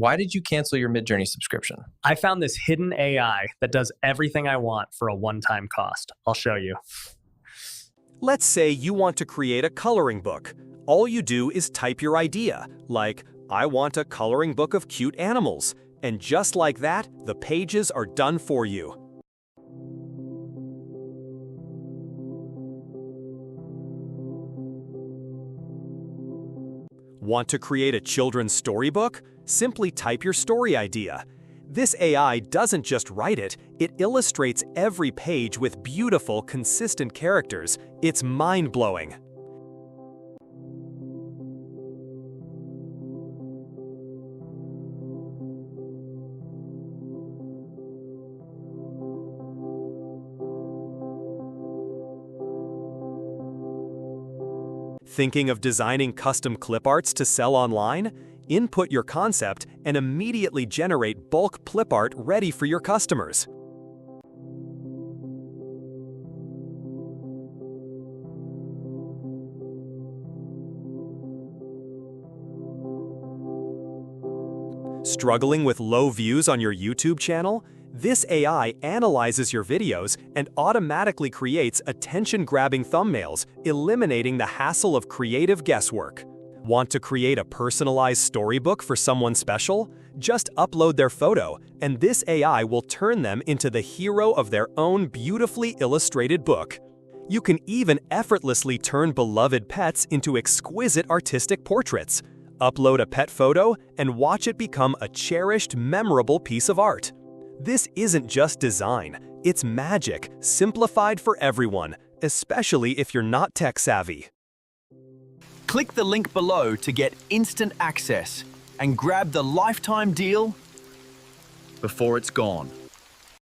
Why did you cancel your Midjourney subscription? I found this hidden AI that does everything I want for a one-time cost. I'll show you. Let's say you want to create a coloring book. All you do is type your idea, like, I want a coloring book of cute animals. And just like that, the pages are done for you. Want to create a children's storybook? Simply type your story idea. This AI doesn't just write it, it illustrates every page with beautiful, consistent characters. It's mind-blowing. Thinking of designing custom clip arts to sell online? Input your concept and immediately generate bulk clip art ready for your customers. Struggling with low views on your YouTube channel? This AI analyzes your videos and automatically creates attention-grabbing thumbnails, eliminating the hassle of creative guesswork. Want to create a personalized storybook for someone special? Just upload their photo, and this AI will turn them into the hero of their own beautifully illustrated book. You can even effortlessly turn beloved pets into exquisite artistic portraits. Upload a pet photo and watch it become a cherished, memorable piece of art. This isn't just design, it's magic, simplified for everyone, especially if you're not tech-savvy. Click the link below to get instant access and grab the lifetime deal before it's gone.